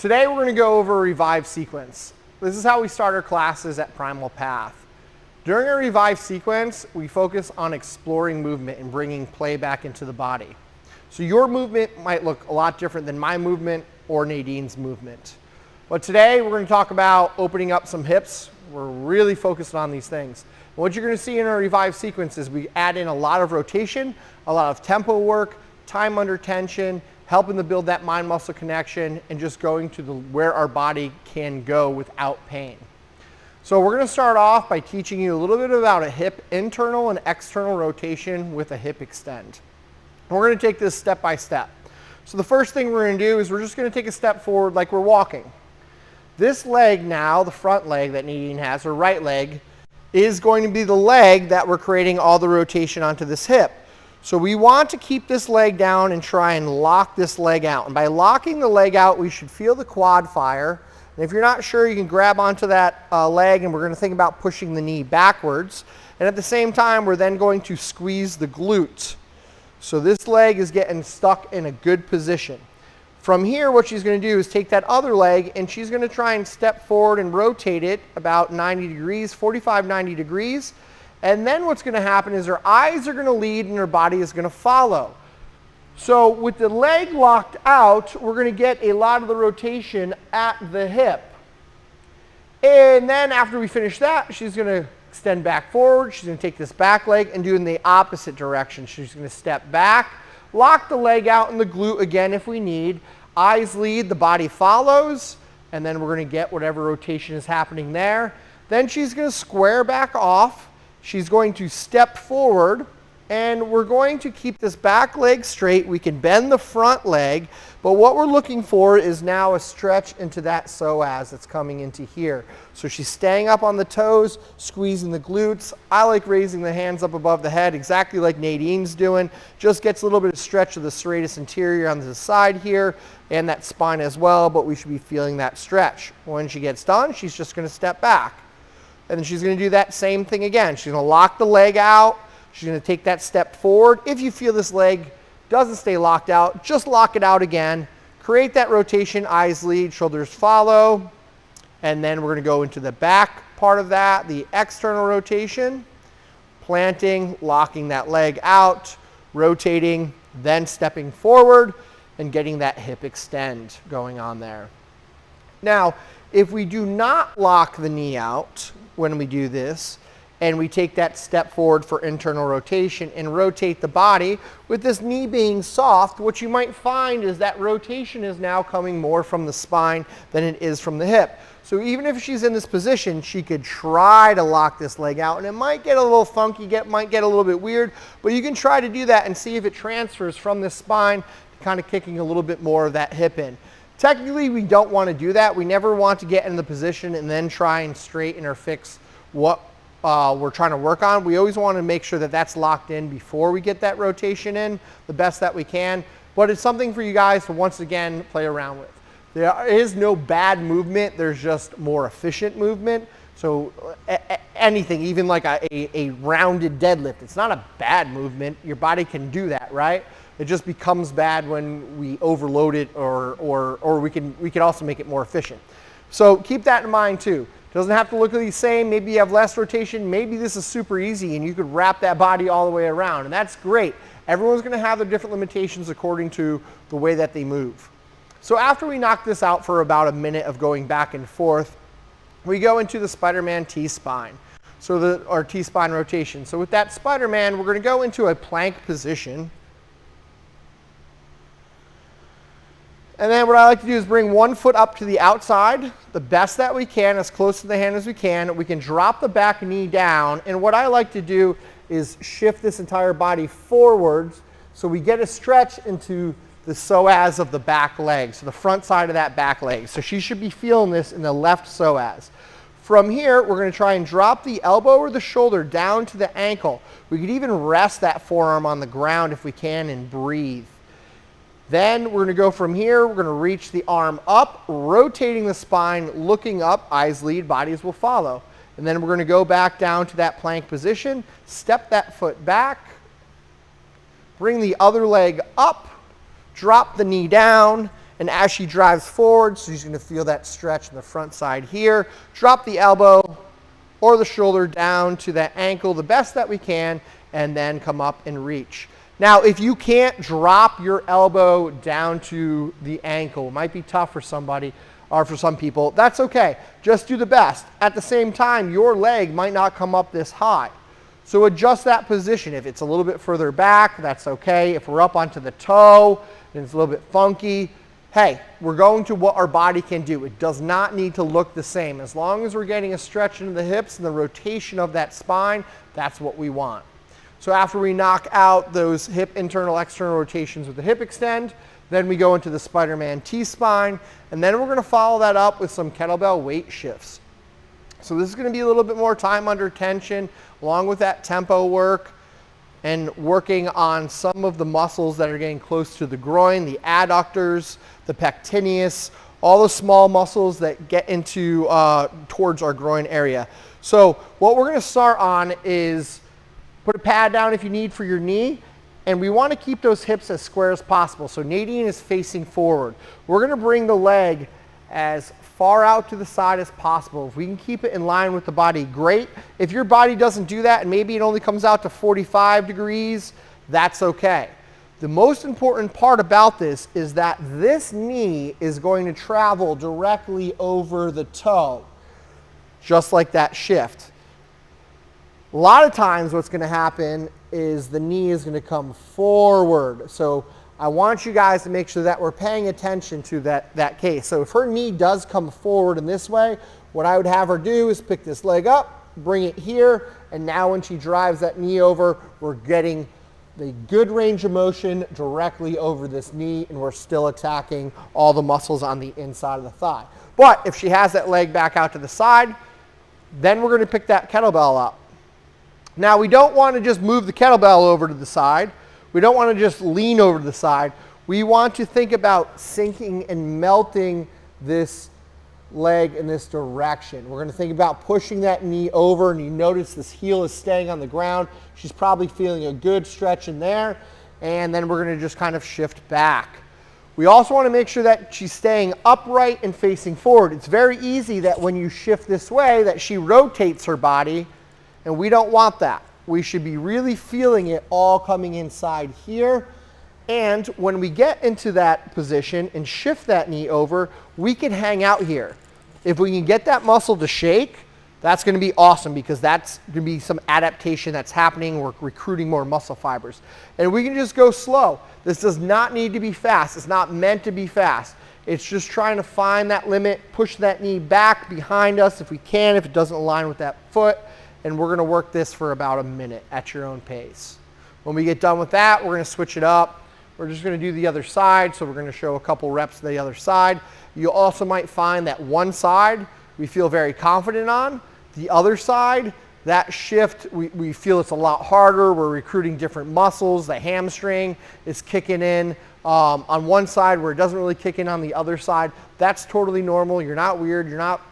Today we're going to go over a REViVE sequence. This is how we start our classes at Primal Path. During our REViVE sequence, we focus on exploring movement and bringing play back into the body. So your movement might look a lot different than my movement or Nadine's movement. But today we're going to talk about opening up some hips. We're really focused on these things. And what you're going to see in our REViVE sequence is we add in a lot of rotation, a lot of tempo work, time under tension, helping to build that mind-muscle connection, and just going to where our body can go without pain. So we're going to start off by teaching you a little bit about a hip internal and external rotation with a hip extend. And we're going to take this step by step. So the first thing we're going to do is we're just going to take a step forward like we're walking. This leg now, the front leg that Nadine has, her right leg, is going to be the leg that we're creating all the rotation onto this hip. So we want to keep this leg down and try and lock this leg out. And by locking the leg out, we should feel the quad fire. And if you're not sure, you can grab onto that leg, and we're going to think about pushing the knee backwards. And at the same time, we're then going to squeeze the glute. So this leg is getting stuck in a good position. From here, what she's going to do is take that other leg, and she's going to try and step forward and rotate it about 90 degrees, 45, 90 degrees. And then what's going to happen is her eyes are going to lead and her body is going to follow. So with the leg locked out, we're going to get a lot of the rotation at the hip. And then after we finish that, she's going to extend back forward. She's going to take this back leg and do it in the opposite direction. She's going to step back, lock the leg out in the glute again if we need. Eyes lead, the body follows, and then we're going to get whatever rotation is happening there. Then she's going to square back off. She's going to step forward, and we're going to keep this back leg straight. We can bend the front leg, but what we're looking for is now a stretch into that psoas that's coming into here. So she's staying up on the toes, squeezing the glutes. I like raising the hands up above the head, exactly like Nadine's doing. Just gets a little bit of stretch of the serratus anterior on the side here, and that spine as well, but we should be feeling that stretch. When she gets done, she's just going to step back. And then she's going to do that same thing again. She's going to lock the leg out. She's going to take that step forward. If you feel this leg doesn't stay locked out, just lock it out again. Create that rotation, eyes lead, shoulders follow. And then we're going to go into the back part of that, the external rotation, planting, locking that leg out, rotating, then stepping forward and getting that hip extend going on there. Now, if we do not lock the knee out when we do this, and we take that step forward for internal rotation and rotate the body, with this knee being soft, what you might find is that rotation is now coming more from the spine than it is from the hip. So even if she's in this position, she could try to lock this leg out, and it might get a little funky, might get a little bit weird, but you can try to do that and see if it transfers from the spine to kind of kicking a little bit more of that hip in. Technically, we don't want to do that. We never want to get in the position and then try and straighten or fix what we're trying to work on. We always want to make sure that that's locked in before we get that rotation in the best that we can. But it's something for you guys to once again play around with. There is no bad movement. There's just more efficient movement. So anything, even like a rounded deadlift, it's not a bad movement. Your body can do that, right? It just becomes bad when we overload it, or we can also make it more efficient. So keep that in mind too. It doesn't have to look the same. Maybe you have less rotation. Maybe this is super easy and you could wrap that body all the way around, and that's great. Everyone's going to have their different limitations according to the way that they move. So after we knock this out for about a minute of going back and forth, we go into the Spider-Man T-spine. So our T-spine rotation. So with that Spider-Man, we're going to go into a plank position. And then what I like to do is bring one foot up to the outside, the best that we can, as close to the hand as we can. We can drop the back knee down. And what I like to do is shift this entire body forwards so we get a stretch into the psoas of the back leg, so the front side of that back leg. So she should be feeling this in the left psoas. From here, we're going to try and drop the elbow or the shoulder down to the ankle. We could even rest that forearm on the ground if we can and breathe. Then we're going to go from here, we're going to reach the arm up, rotating the spine, looking up, eyes lead, bodies will follow. And then we're going to go back down to that plank position, step that foot back, bring the other leg up, drop the knee down, And as she drives forward, so she's going to feel that stretch in the front side here. Drop the elbow or the shoulder down to that ankle the best that we can, and then come up and reach. Now, if you can't drop your elbow down to the ankle, it might be tough for somebody or for some people, that's okay. Just do the best. At the same time, your leg might not come up this high. So adjust that position. If it's a little bit further back, that's okay. If we're up onto the toe and it's a little bit funky, hey, we're going to what our body can do. It does not need to look the same. As long as we're getting a stretch into the hips and the rotation of that spine, that's what we want. So after we knock out those hip internal, external rotations with the hip extend, then we go into the Spider-Man T-spine, and then we're going to follow that up with some kettlebell weight shifts. So this is going to be a little bit more time under tension, along with that tempo work, and working on some of the muscles that are getting close to the groin, the adductors, the pectineus, all the small muscles that get into towards our groin area. So what we're going to start on is put a pad down if you need for your knee, and we want to keep those hips as square as possible. So Nadine is facing forward. We're going to bring the leg as far out to the side as possible. If we can keep it in line with the body, great. If your body doesn't do that and maybe it only comes out to 45 degrees, that's okay. The most important part about this is that this knee is going to travel directly over the toe, just like that shift. A lot of times what's going to happen is the knee is going to come forward. So I want you guys to make sure that we're paying attention to that case. So if her knee does come forward in this way, what I would have her do is pick this leg up, bring it here, and now when she drives that knee over, we're getting the good range of motion directly over this knee, and we're still attacking all the muscles on the inside of the thigh. But if she has that leg back out to the side, then we're going to pick that kettlebell up. Now, we don't want to just move the kettlebell over to the side. We don't want to just lean over to the side. We want to think about sinking and melting this leg in this direction. We're going to think about pushing that knee over, and you notice this heel is staying on the ground. She's probably feeling a good stretch in there, and then we're going to just kind of shift back. We also want to make sure that she's staying upright and facing forward. It's very easy that when you shift this way that she rotates her body, and we don't want that. We should be really feeling it all coming inside here. And when we get into that position and shift that knee over, we can hang out here. If we can get that muscle to shake, that's going to be awesome, because that's going to be some adaptation that's happening. We're recruiting more muscle fibers. And we can just go slow. This does not need to be fast. It's not meant to be fast. It's just trying to find that limit, push that knee back behind us if we can, if it doesn't align with that foot. And we're going to work this for about a minute at your own pace. When we get done with that, we're going to switch it up. We're just going to do the other side, so we're going to show a couple reps to the other side. You also might find that one side we feel very confident on. The other side, that shift, we feel it's a lot harder. We're recruiting different muscles. The hamstring is kicking in on one side where it doesn't really kick in on the other side. That's totally normal. You're not weird. You're not,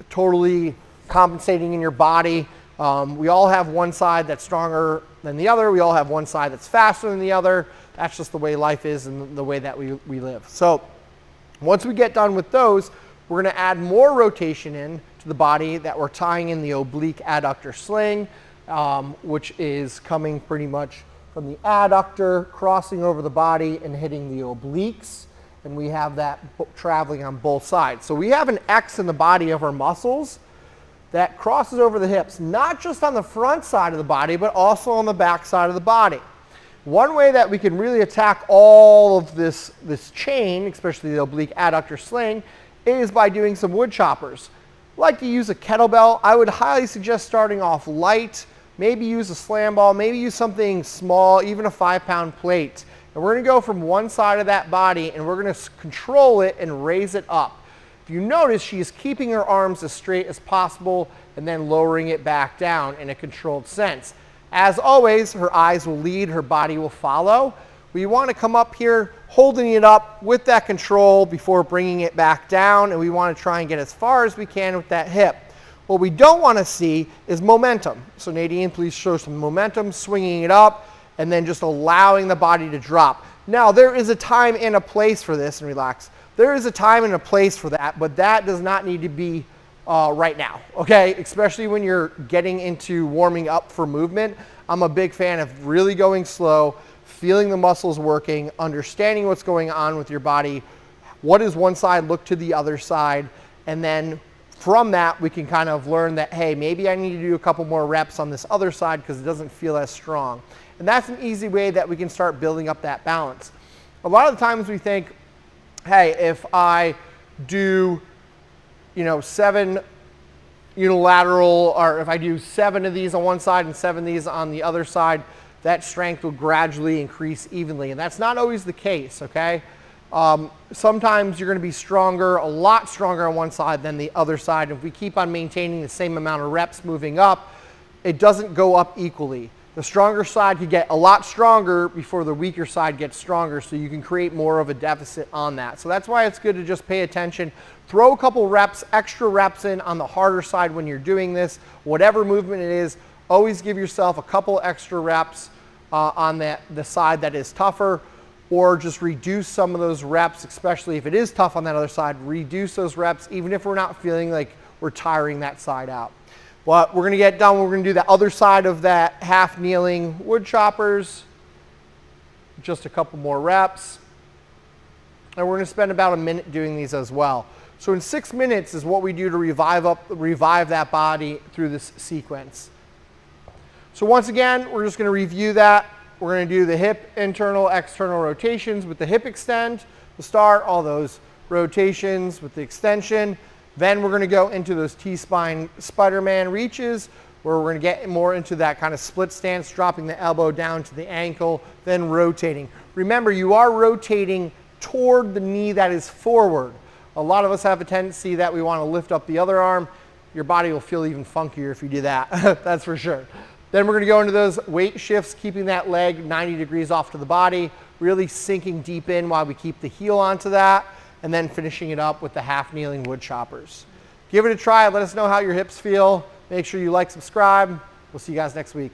totally compensating in your body. We all have one side that's stronger than the other. We all have one side that's faster than the other. That's just the way life is and the way that we live. So once we get done with those, we're going to add more rotation in to the body that we're tying in the oblique adductor sling, which is coming pretty much from the adductor, crossing over the body and hitting the obliques. And we have that traveling on both sides. So we have an X in the body of our muscles that crosses over the hips, not just on the front side of the body, but also on the back side of the body. One way that we can really attack all of this chain, especially the oblique adductor sling, is by doing some wood choppers. Like to use a kettlebell. I would highly suggest starting off light, maybe use a slam ball, maybe use something small, even a 5-pound plate. And we're going to go from one side of that body, and we're going to control it and raise it up. You notice she is keeping her arms as straight as possible and then lowering it back down in a controlled sense. As always, her eyes will lead, her body will follow. We want to come up here holding it up with that control before bringing it back down, and we want to try and get as far as we can with that hip. What we don't want to see is momentum. So Nadine, please show some momentum, swinging it up and then just allowing the body to drop. Now, there is a time and a place for this, and relax. There is a time and a place for that, but that does not need to be right now, okay? Especially when you're getting into warming up for movement. I'm a big fan of really going slow, feeling the muscles working, understanding what's going on with your body. What does one side look to the other side? And then from that, we can kind of learn that, hey, maybe I need to do a couple more reps on this other side because it doesn't feel as strong. And that's an easy way that we can start building up that balance. A lot of the times we think, hey, if I do, 7 unilateral, or if I do 7 of these on one side and 7 of these on the other side, that strength will gradually increase evenly. And that's not always the case, okay? Sometimes you're going to be stronger, a lot stronger on one side than the other side. If we keep on maintaining the same amount of reps moving up, it doesn't go up equally. The stronger side could get a lot stronger before the weaker side gets stronger, so you can create more of a deficit on that. So that's why it's good to just pay attention. Throw a couple reps, extra reps in on the harder side when you're doing this. Whatever movement it is, always give yourself a couple extra reps on the side that is tougher, or just reduce some of those reps, especially if it is tough on that other side. Reduce those reps, even if we're not feeling like we're tiring that side out. But we're going to get done. We're going to do the other side of that half kneeling wood choppers. Just a couple more reps. And we're going to spend about a minute doing these as well. So in 6 minutes is what we do to revive that body through this sequence. So once again, we're just going to review that. We're going to do the hip internal, external rotations with the hip extend to start, all those rotations with the extension. Then we're going to go into those T-spine Spider-Man reaches, where we're going to get more into that kind of split stance, dropping the elbow down to the ankle, then rotating. Remember, you are rotating toward the knee that is forward. A lot of us have a tendency that we want to lift up the other arm. Your body will feel even funkier if you do that, that's for sure. Then we're going to go into those weight shifts, keeping that leg 90 degrees off to the body, really sinking deep in while we keep the heel onto that, and then finishing it up with the half kneeling wood choppers. Give it a try. Let us know how your hips feel. Make sure you like, subscribe. We'll see you guys next week.